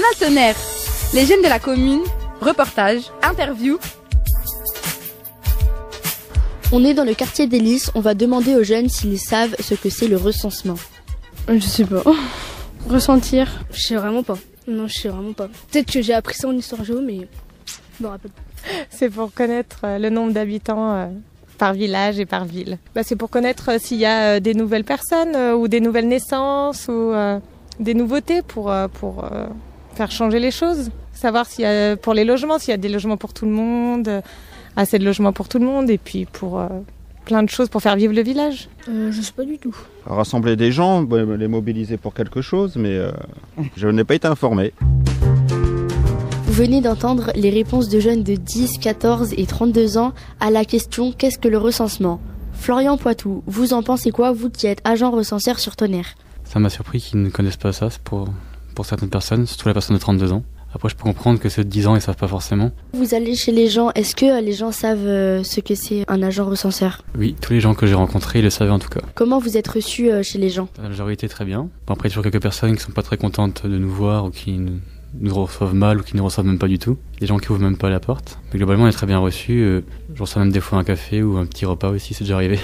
Canal Tonnerre, les jeunes de la commune, reportage, interview. On est dans le quartier des Lys, on va demander aux jeunes s'ils savent ce que c'est le recensement. Je sais pas. Ressentir. Je sais vraiment pas. Non, je sais vraiment pas. Peut-être que j'ai appris ça en histoire géo, mais je me rappelle pas. C'est pour connaître le nombre d'habitants par village et par ville. C'est pour connaître s'il y a des nouvelles personnes ou des nouvelles naissances ou des nouveautés pour faire changer les choses. Savoir s'il y a pour les logements, s'il y a des logements pour tout le monde, assez de logements pour tout le monde et puis pour plein de choses pour faire vivre le village. Je sais pas du tout. Rassembler des gens, les mobiliser pour quelque chose, mais je n'ai pas été informé. Vous venez d'entendre les réponses de jeunes de 10, 14 et 32 ans à la question « Qu'est-ce que le recensement ?» Florian Poitou, vous en pensez quoi, vous qui êtes agent recenseur sur Tonnerre? Ça m'a surpris qu'ils ne connaissent pas ça, pour certaines personnes, surtout la personne de 32 ans. Après, je peux comprendre que ceux de 10 ans, ils savent pas forcément. Vous allez chez les gens, est-ce que les gens savent ce que c'est un agent recenseur? Oui, tous les gens que j'ai rencontrés, ils le savaient en tout cas. Comment vous êtes reçus chez les gens? La majorité, très bien. Après, il y a toujours quelques personnes qui sont pas très contentes de nous voir ou qui nous reçoivent mal ou qui ne reçoivent même pas du tout. Des gens qui ouvrent même pas la porte. Mais globalement, on est très bien reçus. Je reçois même des fois un café ou un petit repas aussi, c'est déjà arrivé.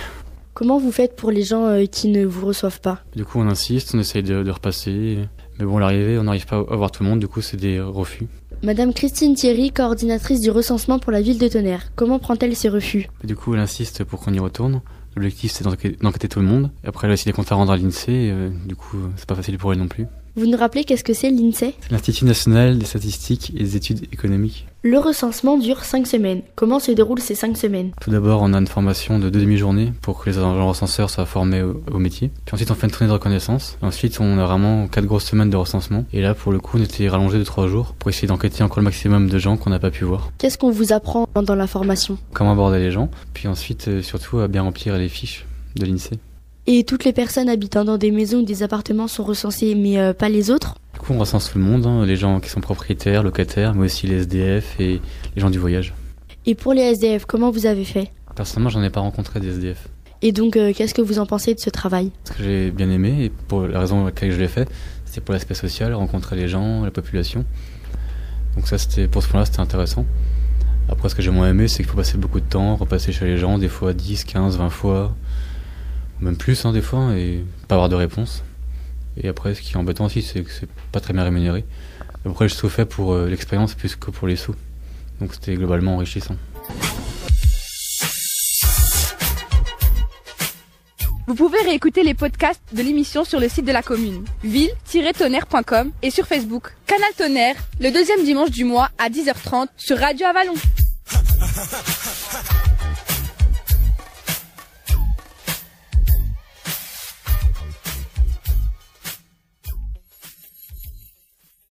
Comment vous faites pour les gens qui ne vous reçoivent pas? Du coup, on insiste, on essaye de repasser. Mais bon, à l'arrivée, on n'arrive pas à voir tout le monde, du coup, c'est des refus. Madame Christine Thierry, coordinatrice du recensement pour la ville de Tonnerre. Comment prend-elle ces refus? Du coup, elle insiste pour qu'on y retourne. L'objectif, c'est d'enquêter tout le monde. Et après, elle a aussi des comptes à rendre à l'INSEE. Du coup, c'est pas facile pour elle non plus. Vous nous rappelez qu'est-ce que c'est l'INSEE? C'est l'Institut National des Statistiques et des Études Économiques. Le recensement dure 5 semaines. Comment se déroulent ces 5 semaines? Tout d'abord, on a une formation de 2 demi-journées pour que les agents recenseurs soient formés au métier. Puis ensuite, on fait une tournée de reconnaissance. Et ensuite, on a vraiment 4 grosses semaines de recensement. Et là, pour le coup, on était rallongé de 3 jours pour essayer d'enquêter encore le maximum de gens qu'on n'a pas pu voir. Qu'est-ce qu'on vous apprend dans la formation? Comment aborder les gens. Puis ensuite, surtout, à bien remplir les fiches de l'INSEE. Et toutes les personnes habitant dans des maisons ou des appartements sont recensées, mais pas les autres? Du coup, on recense tout le monde, les gens qui sont propriétaires, locataires, mais aussi les SDF et les gens du voyage. Et pour les SDF, comment vous avez fait? Personnellement, j'en ai pas rencontré des SDF. Et donc, qu'est-ce que vous en pensez de ce travail? Ce que j'ai bien aimé, et pour la raison pour laquelle je l'ai fait, c'était pour l'aspect social, rencontrer les gens, la population. Donc ça, pour ce point-là, c'était intéressant. Après, ce que j'ai moins aimé, c'est qu'il faut passer beaucoup de temps, repasser chez les gens, des fois 10, 15, 20 fois, même plus des fois, et pas avoir de réponse. Et après, ce qui est embêtant aussi, c'est que c'est pas très bien rémunéré. Après, je suis fait pour l'expérience plus que pour les sous. Donc c'était globalement enrichissant. Vous pouvez réécouter les podcasts de l'émission sur le site de la commune, ville-tonnerre.com et sur Facebook. Canal Tonnerre, le deuxième dimanche du mois à 10h30 sur Radio Avalon.